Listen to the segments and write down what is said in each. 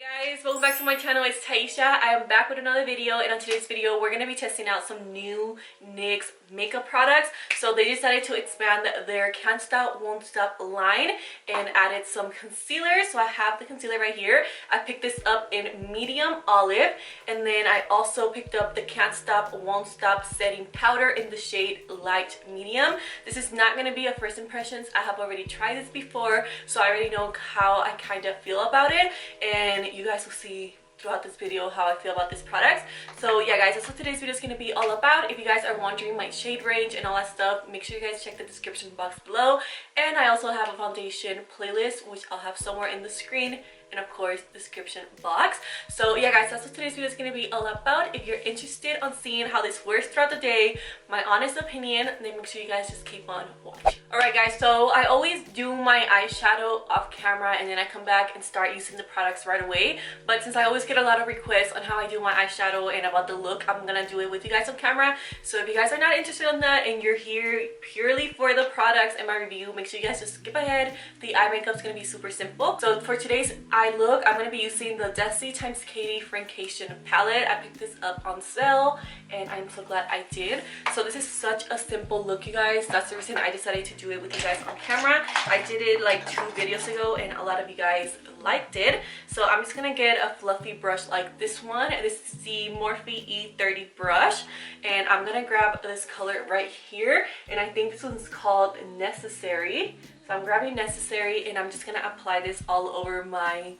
Hey guys, welcome back to my channel. It's Taisha. I am back with another video, and on today's video we're going to be testing out some new NYX makeup products. So they decided to expand their Can't Stop Won't Stop line and added some concealer. So I have the concealer right here. I picked this up in medium olive, and then I also picked up the Can't Stop Won't Stop setting powder in the shade light medium. This is not going to be a first impressions. I have already tried this before, so I already know how I kind of feel about it, and you guys will see throughout this video how I feel about this product. So yeah guys, that's what today's video is going to be all about. If you guys are wondering my shade range and all that stuff, make sure you guys check the description box below. And I also have a foundation playlist, which I'll have somewhere in the screen and of course description box. So yeah guys, that's what today's video is going to be all about. If you're interested on seeing how this works throughout the day, my honest opinion, then make sure you guys just keep on watching. Alright guys, so I always do my eyeshadow off camera and then I come back and start using the products right away. But since I always get a lot of requests on how I do my eyeshadow and about the look, I'm gonna do it with you guys on camera. So if you guys are not interested in that and you're here purely for the products and my review, make sure you guys just skip ahead. The eye makeup is gonna be super simple. So for today's eye look, I'm gonna be using the Desi x Katie Francation palette. I picked this up on sale and I'm so glad I did. So this is such a simple look, you guys. That's the reason I decided to do it with you guys on camera. I did it like 2 videos ago and a lot of you guys liked it. So I'm just gonna get a fluffy brush like this one. This is the Morphe E30 brush, and I'm gonna grab this color right here, and I think this one's called Necessary. So I'm grabbing Necessary and I'm just gonna apply this all over my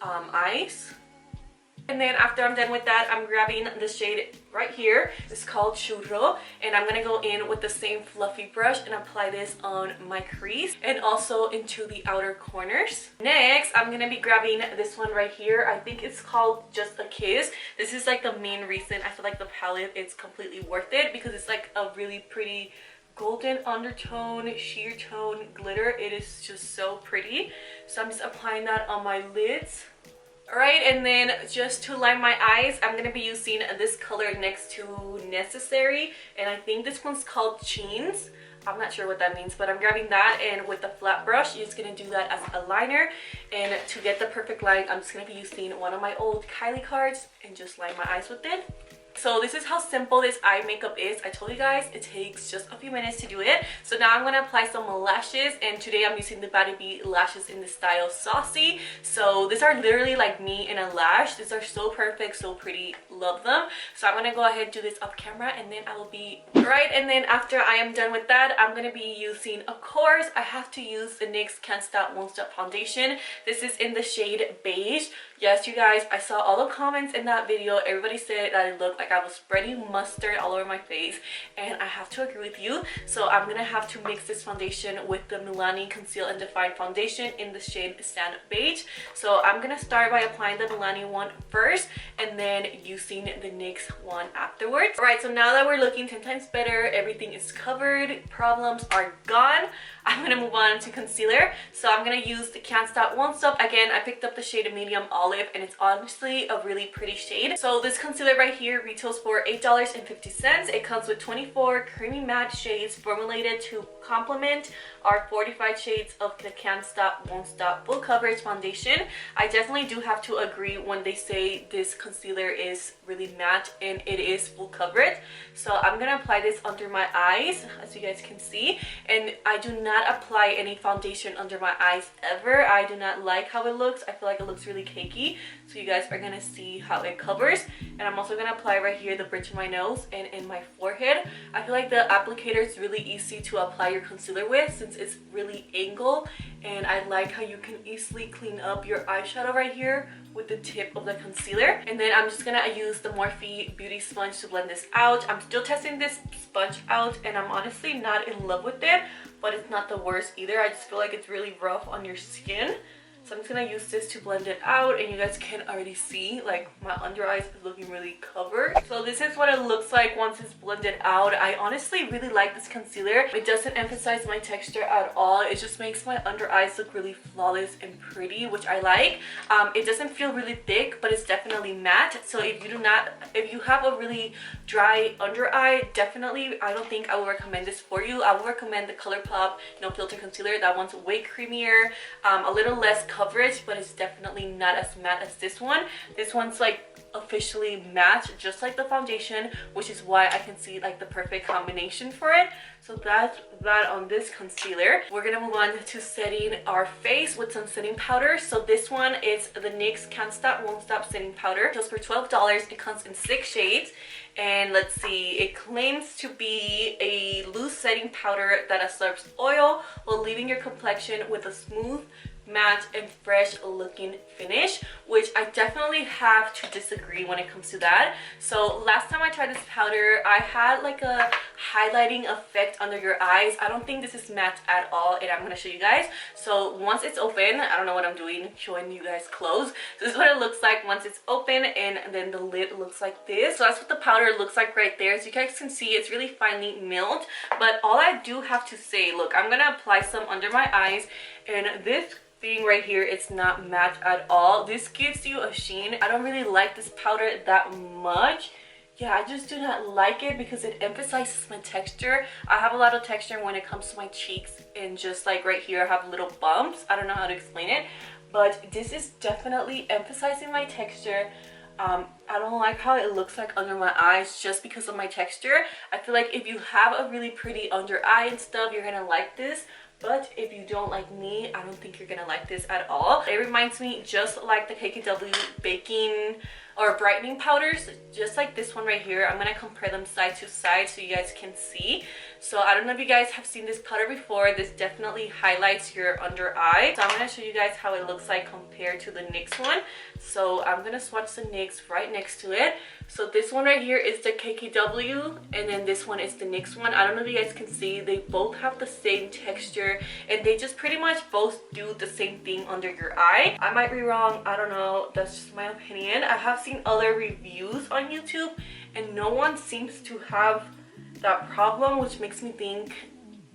eyes. And then after I'm done with that, I'm grabbing the shade right here. It's called Churro, and I'm gonna go in with the same fluffy brush and apply this on my crease and also into the outer corners. Next, I'm gonna be grabbing this one right here. I think it's called Just a Kiss. This is like the main reason I feel like the palette is completely worth it, because it's like a really pretty golden undertone, sheer tone glitter. It is just so pretty. So I'm just applying that on my lids. Alright, and then just to line my eyes, I'm going to be using this color next to Necessary, and I think this one's called Jeans. I'm not sure what that means, but I'm grabbing that, and with the flat brush, you're just going to do that as a liner. And to get the perfect line, I'm just going to be using one of my old Kylie cards and just line my eyes with it. So this is how simple this eye makeup is. I told you guys it takes just a few minutes to do it. So now I'm going to apply some lashes, and today I'm using the Body Bee lashes in the style Saucy. So these are literally like me in a lash. These are so perfect, so pretty, love them. So I'm going to go ahead and do this off camera, and then I will be right. And then after I am done with that, I'm going to be using, of course, I have to use the NYX Can't Stop Won't Stop foundation. This is in the shade Beige. Yes, you guys, I saw all the comments in that video. Everybody said that it looked like I was spreading mustard all over my face, and I have to agree with you. So I'm gonna have to mix this foundation with the Milani Conceal and Define foundation in the shade Sand Beige. So I'm gonna start by applying the Milani one first and then using the NYX one afterwards. Alright, so now that we're looking 10 times better, everything is covered, problems are gone, I'm gonna move on to concealer. So I'm gonna use the Can't Stop Won't Stop. Again, I picked up the shade Medium Olive, and it's honestly a really pretty shade. So this concealer right here retails for $8.50. It comes with 24 creamy matte shades formulated to complement our 45 shades of the Can't Stop Won't Stop full coverage foundation. I definitely do have to agree when they say this concealer is really matte and it is full coverage. So I'm gonna apply this under my eyes, as you guys can see, and I do not apply any foundation under my eyes ever. I do not like how it looks. I feel like it looks really cakey, so you guys are gonna see how it covers. And I'm also gonna apply right here the bridge of my nose and in my forehead. I feel like the applicator is really easy to apply your concealer with, since it's really angled, and I like how you can easily clean up your eyeshadow right here with the tip of the concealer. And then I'm just gonna use the Morphe beauty sponge to blend this out. I'm still testing this sponge out, and I'm honestly not in love with it, but it's not the worst either. I just feel like it's really rough on your skin. So I'm just gonna use this to blend it out, and you guys can already see like my under eyes is looking really covered. So this is what it looks like once it's blended out. I honestly really like this concealer. It doesn't emphasize my texture at all. It just makes my under eyes look really flawless and pretty, which I like. It doesn't feel really thick, but it's definitely matte. So if you have a really dry under eye, definitely I don't think I will recommend this for you. I will recommend the Colourpop No Filter concealer. That one's way creamier, a little less coverage, but it's definitely not as matte as this one. This one's like officially matte, just like the foundation, which is why I can see like the perfect combination for it. So that's that on this concealer. We're gonna move on to setting our face with some setting powder. So this one is the NYX Can't Stop Won't Stop setting powder. It goes for $12. It comes in 6 shades. And let's see, it claims to be a loose setting powder that absorbs oil while leaving your complexion with a smooth, matte, and fresh looking finish, which I definitely have to disagree when it comes to that. So last time I tried this powder, I had like a highlighting effect under your eyes. I don't think this is matte at all, and I'm going to show you guys. So once it's open, I don't know what I'm doing, showing you guys close. This is what it looks like once it's open, and then the lid looks like this. So that's what the powder looks like right there. As you guys can see, it's really finely milled, but all I do have to say, look, I'm going to apply some under my eyes, and this thing right here, it's not matte at all. This gives you a sheen. I don't really like this powder that much. Yeah, I just do not like it because it emphasizes my texture. I have a lot of texture when it comes to my cheeks, and just like right here I have little bumps. I don't know how to explain it, but this is definitely emphasizing my texture. I don't like how it looks like under my eyes just because of my texture. I feel like if you have a really pretty under eye and stuff, you're gonna like this. But if you don't like me, I don't think you're gonna like this at all. It reminds me just like the KKW baking or brightening powders, just like this one right here. I'm gonna compare them side to side so you guys can see. So I don't know if you guys have seen this powder before. This definitely highlights your under eye. So I'm gonna show you guys how it looks like compared to the NYX one. So I'm gonna swatch the NYX right next to it. So this one right here is the KKW, and then this one is the NYX one. I don't know if you guys can see, they both have the same texture, and they just pretty much both do the same thing under your eye. I might be wrong, I don't know, that's just my opinion. I have seen other reviews on YouTube, and no one seems to have that problem, which makes me think,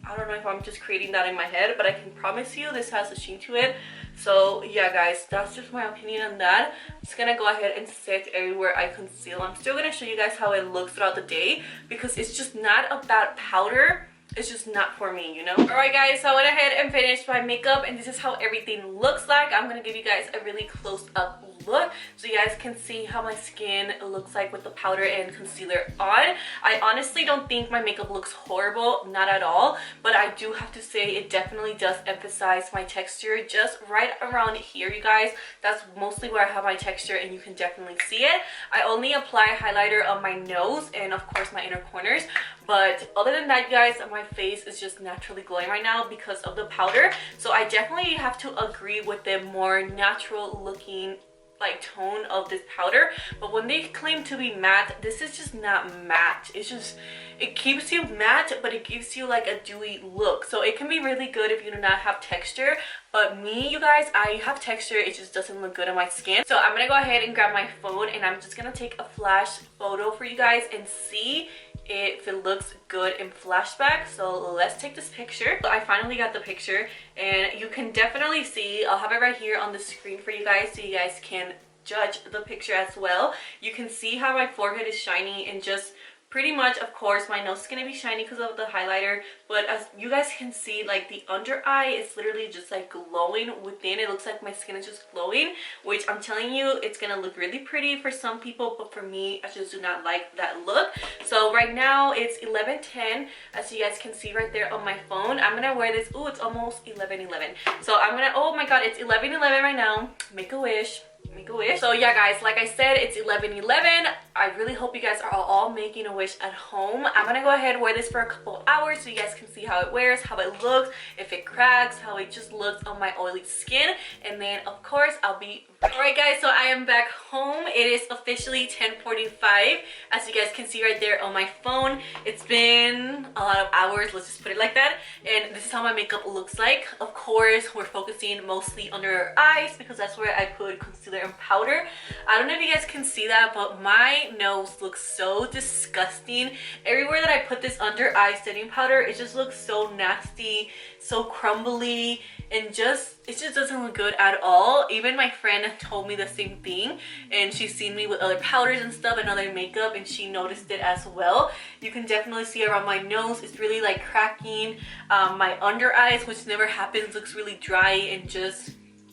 I don't know if I'm just creating that in my head, but I can promise you this has a sheen to it. So yeah guys, that's just my opinion on that. I'm just gonna go ahead and set everywhere I conceal. I'm still gonna show you guys how it looks throughout the day because it's just not a bad powder. It's just not for me, you know? Alright guys, so I went ahead and finished my makeup, and this is how everything looks like. I'm gonna give you guys a really close-up look so you guys can see how my skin looks like with the powder and concealer on. I honestly don't think my makeup looks horrible, not at all, but I do have to say it definitely does emphasize my texture just right around here, you guys. That's mostly where I have my texture, and you can definitely see it. I only apply highlighter on my nose and of course my inner corners, but other than that, you guys, my face is just naturally glowing right now because of the powder. So I definitely have to agree with the more natural looking like tone of this powder. But when they claim to be matte, this is just not matte. It's just, it keeps you matte, but it gives you like a dewy look. So it can be really good if you do not have texture. But me, you guys, I have texture. It just doesn't look good on my skin. So I'm gonna go ahead and grab my phone, and I'm just gonna take a flash photo for you guys and see if it looks good in flashback. So let's take this picture. So I finally got the picture, and you can definitely see, I'll have it right here on the screen for you guys so you guys can judge the picture as well. You can see how my forehead is shiny, and just pretty much, of course, my nose is gonna be shiny because of the highlighter, but as you guys can see, like the under eye is literally just like glowing within. It looks like my skin is just glowing, which I'm telling you, it's gonna look really pretty for some people, but for me, I just do not like that look. So right now it's 11:10, as you guys can see right there on my phone. I'm gonna wear this. Oh, it's almost 11:11. So I'm gonna, oh my god, it's 11:11 right now. Make a wish. Make a wish. So yeah guys, like I said, it's 11:11. I really hope you guys are all making a wish at home. I'm gonna go ahead and wear this for a couple hours so you guys can see how it wears, how it looks, if it cracks, how it just looks on my oily skin, and then of course I'll be right. Alright guys, so I am back home. It is officially 10:45, as you guys can see right there on my phone. It's been a lot of hours, let's just put it like that, and this is how my makeup looks like. Of course, we're focusing mostly under our eyes because that's where I put concealer and powder. I don't know if you guys can see that, but my nose looks so disgusting. Everywhere that I put this under eye setting powder, it just looks so nasty, so crumbly, and it just doesn't look good at all. Even my friend told me the same thing, and she's seen me with other powders and stuff and other makeup, and she noticed it as well. You can definitely see around my nose, it's really like cracking. My under eyes, which never happens, looks really dry and just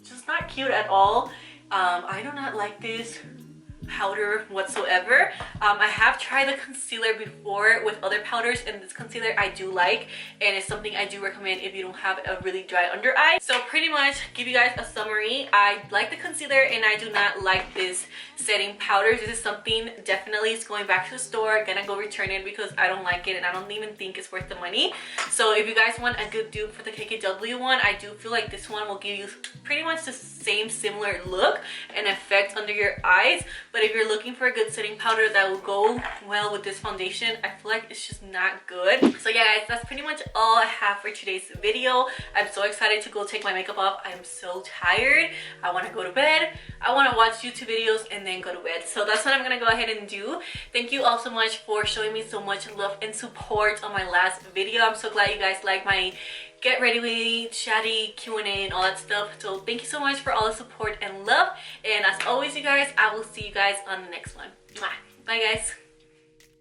just not cute at all. I do not like this powder whatsoever. I have tried the concealer before with other powders, and this concealer I do like, and it's something I do recommend if you don't have a really dry under eye. So pretty much give you guys a summary. I like the concealer and I do not like this setting powder. This is something definitely is going back to the store, gonna go return it because I don't like it and I don't even think it's worth the money. So if you guys want a good dupe for the KKW one, I do feel like this one will give you pretty much the same similar look and effect under your eyes. But if you're looking for a good setting powder that will go well with this foundation, I feel like it's just not good. So yeah guys, that's pretty much all I have for today's video. I'm so excited to go take my makeup off. I am so tired. I want to go to bed. I want to watch YouTube videos and then go to bed. So that's what I'm gonna go ahead and do. Thank you all so much for showing me so much love and support on my last video. I'm so glad you guys like my get ready with me, chatty Q&A and all that stuff. So thank you so much for all the support and love, and as always you guys, I will see you guys on the next one. Bye guys.